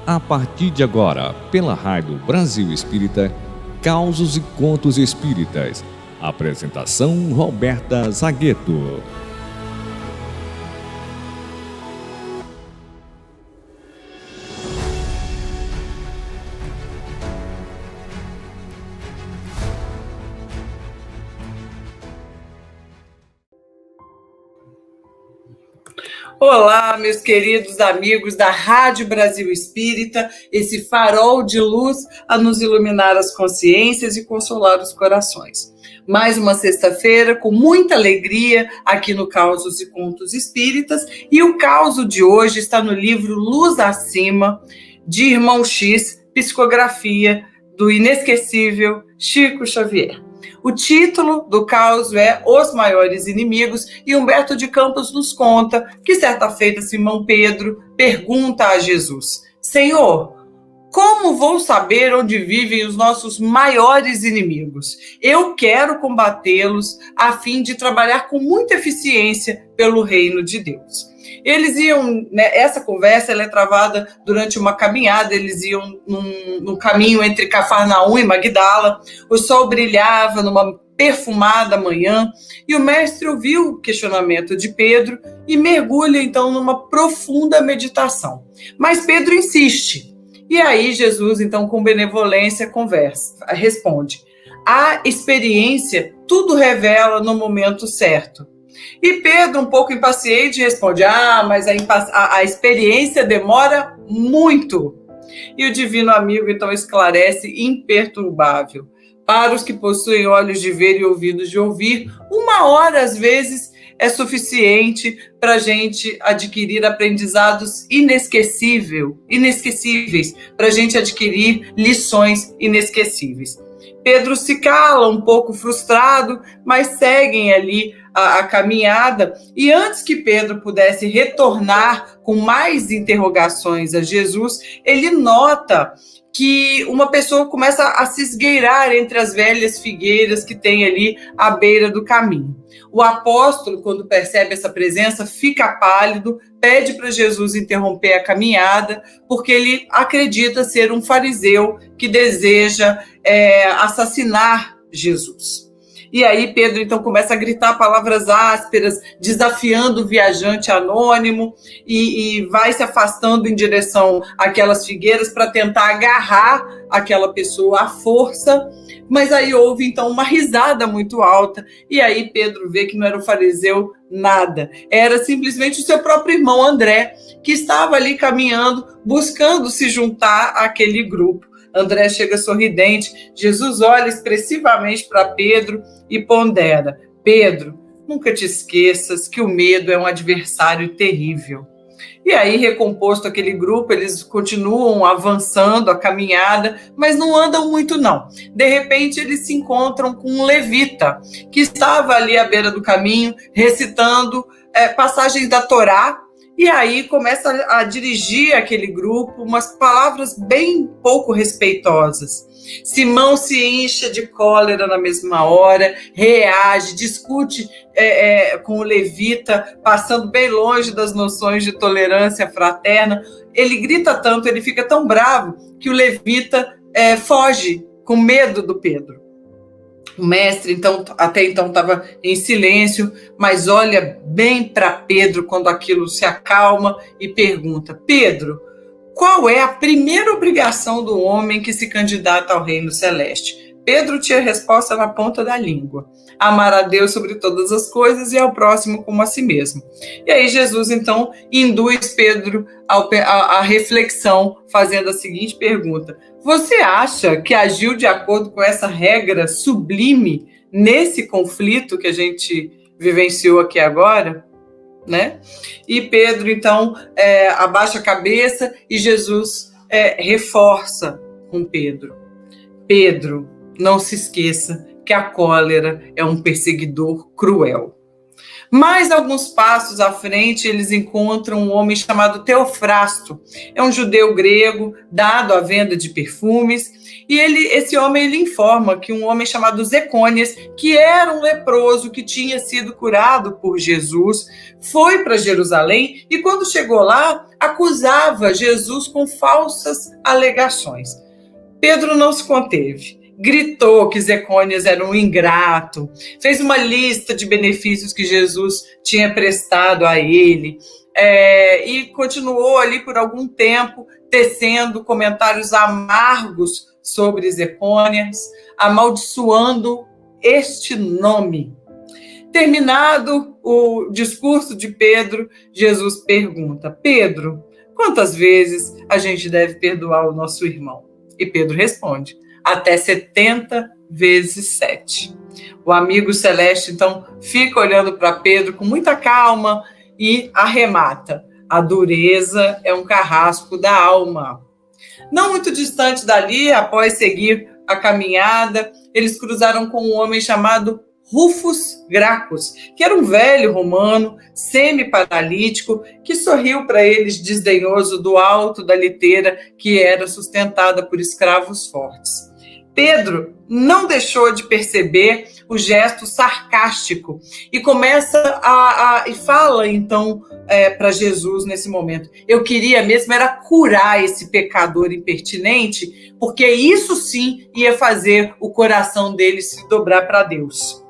A partir de agora, pela Rádio Brasil Espírita, Causos e Contos Espíritas. Apresentação Roberta Zagueto. Olá, meus queridos amigos da Rádio Brasil Espírita, esse farol de luz a nos iluminar as consciências e consolar os corações. Mais uma sexta-feira com muita alegria aqui no Causos e Contos Espíritas, e o causo de hoje está no livro Luz Acima, de Irmão X, psicografia do inesquecível Chico Xavier. O título do causo é Os Maiores Inimigos, e Humberto de Campos nos conta que certa feita Simão Pedro pergunta a Jesus: Senhor, como vou saber onde vivem os nossos maiores inimigos? Eu quero combatê-los a fim de trabalhar com muita eficiência pelo reino de Deus. Eles iam, essa conversa ela é travada durante uma caminhada, eles iam num caminho entre Cafarnaum e Magdala, o sol brilhava numa perfumada manhã, e o mestre ouviu o questionamento de Pedro e mergulha então numa profunda meditação. Mas Pedro insiste, e aí Jesus então com benevolência responde: a experiência tudo revela no momento certo. E Pedro, um pouco impaciente, responde: mas a experiência demora muito. E o divino amigo então esclarece imperturbável: para os que possuem olhos de ver e ouvidos de ouvir, 1 hora às vezes é suficiente para a gente adquirir aprendizados inesquecíveis, para a gente adquirir lições inesquecíveis. Pedro se cala, um pouco frustrado, mas seguem ali a caminhada, e antes que Pedro pudesse retornar com mais interrogações a Jesus, ele nota que uma pessoa começa a se esgueirar entre as velhas figueiras que tem ali à beira do caminho. O apóstolo, quando percebe essa presença, fica pálido, pede para Jesus interromper a caminhada, porque ele acredita ser um fariseu que deseja assassinar Jesus. E aí Pedro então começa a gritar palavras ásperas, desafiando o viajante anônimo, e vai se afastando em direção àquelas figueiras para tentar agarrar aquela pessoa à força. Mas aí houve então uma risada muito alta, e aí Pedro vê que não era o fariseu nada, era simplesmente o seu próprio irmão André, que estava ali caminhando, buscando se juntar àquele grupo. André chega sorridente, Jesus olha expressivamente para Pedro e pondera: Pedro, nunca te esqueças que o medo é um adversário terrível. E aí, recomposto aquele grupo, eles continuam avançando a caminhada, mas não andam muito não. De repente, eles se encontram com um levita, que estava ali à beira do caminho, recitando passagens da Torá, e aí começa a dirigir aquele grupo umas palavras bem pouco respeitosas. Simão se incha de cólera na mesma hora, reage, discute com o levita, passando bem longe das noções de tolerância fraterna. Ele grita tanto, ele fica tão bravo, que o levita foge com medo do Pedro. O mestre, até então, estava em silêncio, mas olha bem para Pedro quando aquilo se acalma e pergunta: Pedro, qual é a primeira obrigação do homem que se candidata ao reino celeste? Pedro tinha a resposta na ponta da língua: amar a Deus sobre todas as coisas e ao próximo como a si mesmo. E aí Jesus, então, induz Pedro à reflexão, fazendo a seguinte pergunta: você acha que agiu de acordo com essa regra sublime nesse conflito que a gente vivenciou aqui agora? E Pedro, então, abaixa a cabeça, e Jesus reforça com Pedro: Pedro, não se esqueça que a cólera é um perseguidor cruel. Mais alguns passos à frente, eles encontram um homem chamado Teofrasto. É um judeu grego, dado à venda de perfumes, e esse homem ele informa que um homem chamado Zecônias, que era um leproso que tinha sido curado por Jesus, foi para Jerusalém e, quando chegou lá, acusava Jesus com falsas alegações. Pedro não se conteve. Gritou que Zecônias era um ingrato, fez uma lista de benefícios que Jesus tinha prestado a ele, e continuou ali por algum tempo tecendo comentários amargos sobre Zecônias, amaldiçoando este nome. Terminado o discurso de Pedro, Jesus pergunta: Pedro, quantas vezes a gente deve perdoar o nosso irmão? E Pedro responde: até 70 vezes 7. O amigo celeste, então, fica olhando para Pedro com muita calma e arremata: a dureza é um carrasco da alma. Não muito distante dali, após seguir a caminhada, eles cruzaram com um homem chamado Rufus Gracchus, que era um velho romano, semi-paralítico, que sorriu para eles desdenhoso do alto da liteira que era sustentada por escravos fortes. Pedro não deixou de perceber o gesto sarcástico e começa e fala então para Jesus nesse momento: eu queria mesmo era curar esse pecador impertinente, porque isso sim ia fazer o coração dele se dobrar para Deus.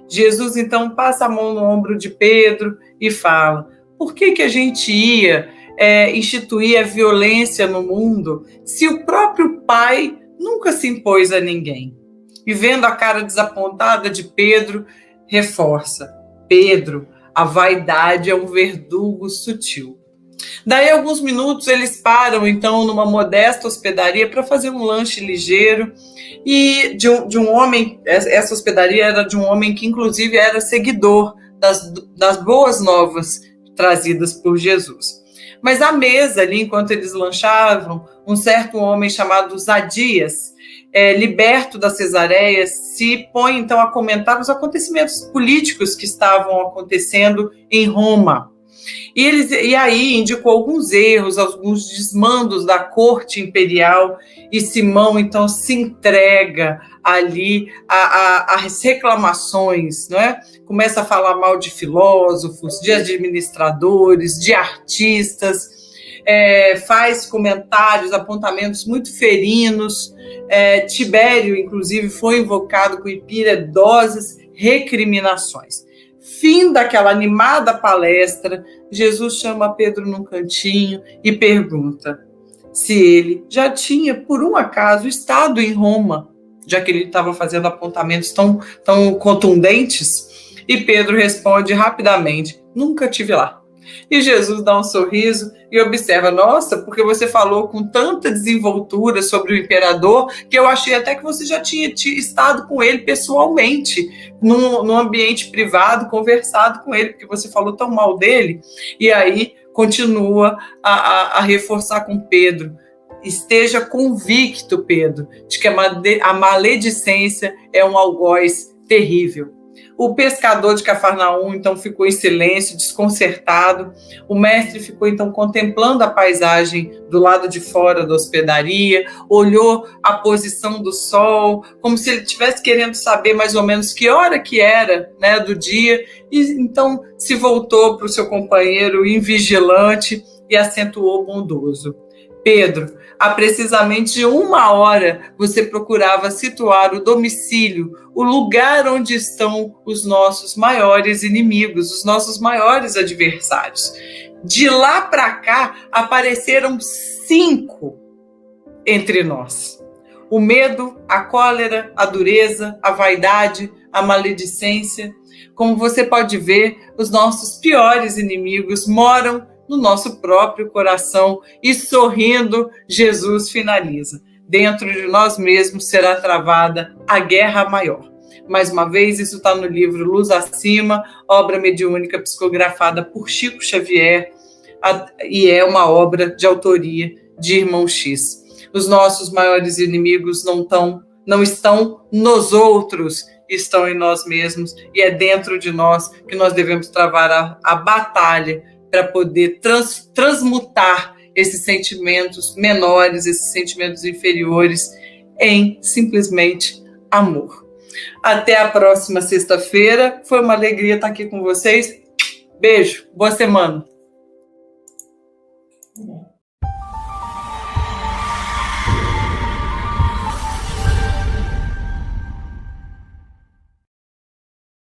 Jesus então passa a mão no ombro de Pedro e fala: por que a gente ia instituir a violência no mundo se o próprio Pai nunca se impôs a ninguém? E vendo a cara desapontada de Pedro, reforça: Pedro, a vaidade é um verdugo sutil. Daí, alguns minutos, eles param, então, numa modesta hospedaria para fazer um lanche ligeiro, e de um homem, essa hospedaria era de um homem que, inclusive, era seguidor das boas novas trazidas por Jesus. Mas à mesa ali, enquanto eles lanchavam, um certo homem chamado Zadias, liberto da Cesareia, se põe então a comentar os acontecimentos políticos que estavam acontecendo em Roma. E aí indicou alguns erros, alguns desmandos da corte imperial, e Simão então se entrega ali às reclamações, não é? Começa a falar mal de filósofos, de administradores, de artistas, faz comentários, apontamentos muito ferinos. Tibério, inclusive, foi invocado com impiedosas recriminações. Fim daquela animada palestra, Jesus chama Pedro num cantinho e pergunta se ele já tinha, por um acaso, estado em Roma, já que ele estava fazendo apontamentos tão contundentes. E Pedro responde rapidamente: nunca estive lá. E Jesus dá um sorriso e observa: nossa, porque você falou com tanta desenvoltura sobre o imperador, que eu achei até que você já tinha estado com ele pessoalmente, num ambiente privado, conversado com ele, porque você falou tão mal dele. E aí continua a reforçar com Pedro: esteja convicto, Pedro, de que a maledicência é um algoz terrível. O pescador de Cafarnaum, então, ficou em silêncio, desconcertado. O mestre ficou, então, contemplando a paisagem do lado de fora da hospedaria, olhou a posição do sol, como se ele estivesse querendo saber mais ou menos que hora que era, né, do dia, e então se voltou para o seu companheiro invigilante e acentuou bondoso: Pedro, há precisamente 1 hora você procurava situar o domicílio, o lugar onde estão os nossos maiores inimigos, os nossos maiores adversários. De lá para cá, apareceram 5 entre nós: o medo, a cólera, a dureza, a vaidade, a maledicência. Como você pode ver, os nossos piores inimigos moram no nosso próprio coração. E sorrindo, Jesus finaliza: dentro de nós mesmos será travada a guerra maior. Mais uma vez, isso está no livro Luz Acima, obra mediúnica psicografada por Chico Xavier, e é uma obra de autoria de Irmão X. Os nossos maiores inimigos não estão nos outros, estão em nós mesmos e é dentro de nós que nós devemos travar a batalha para poder transmutar esses sentimentos menores, esses sentimentos inferiores em simplesmente amor. Até a próxima sexta-feira. Foi uma alegria estar aqui com vocês. Beijo, boa semana.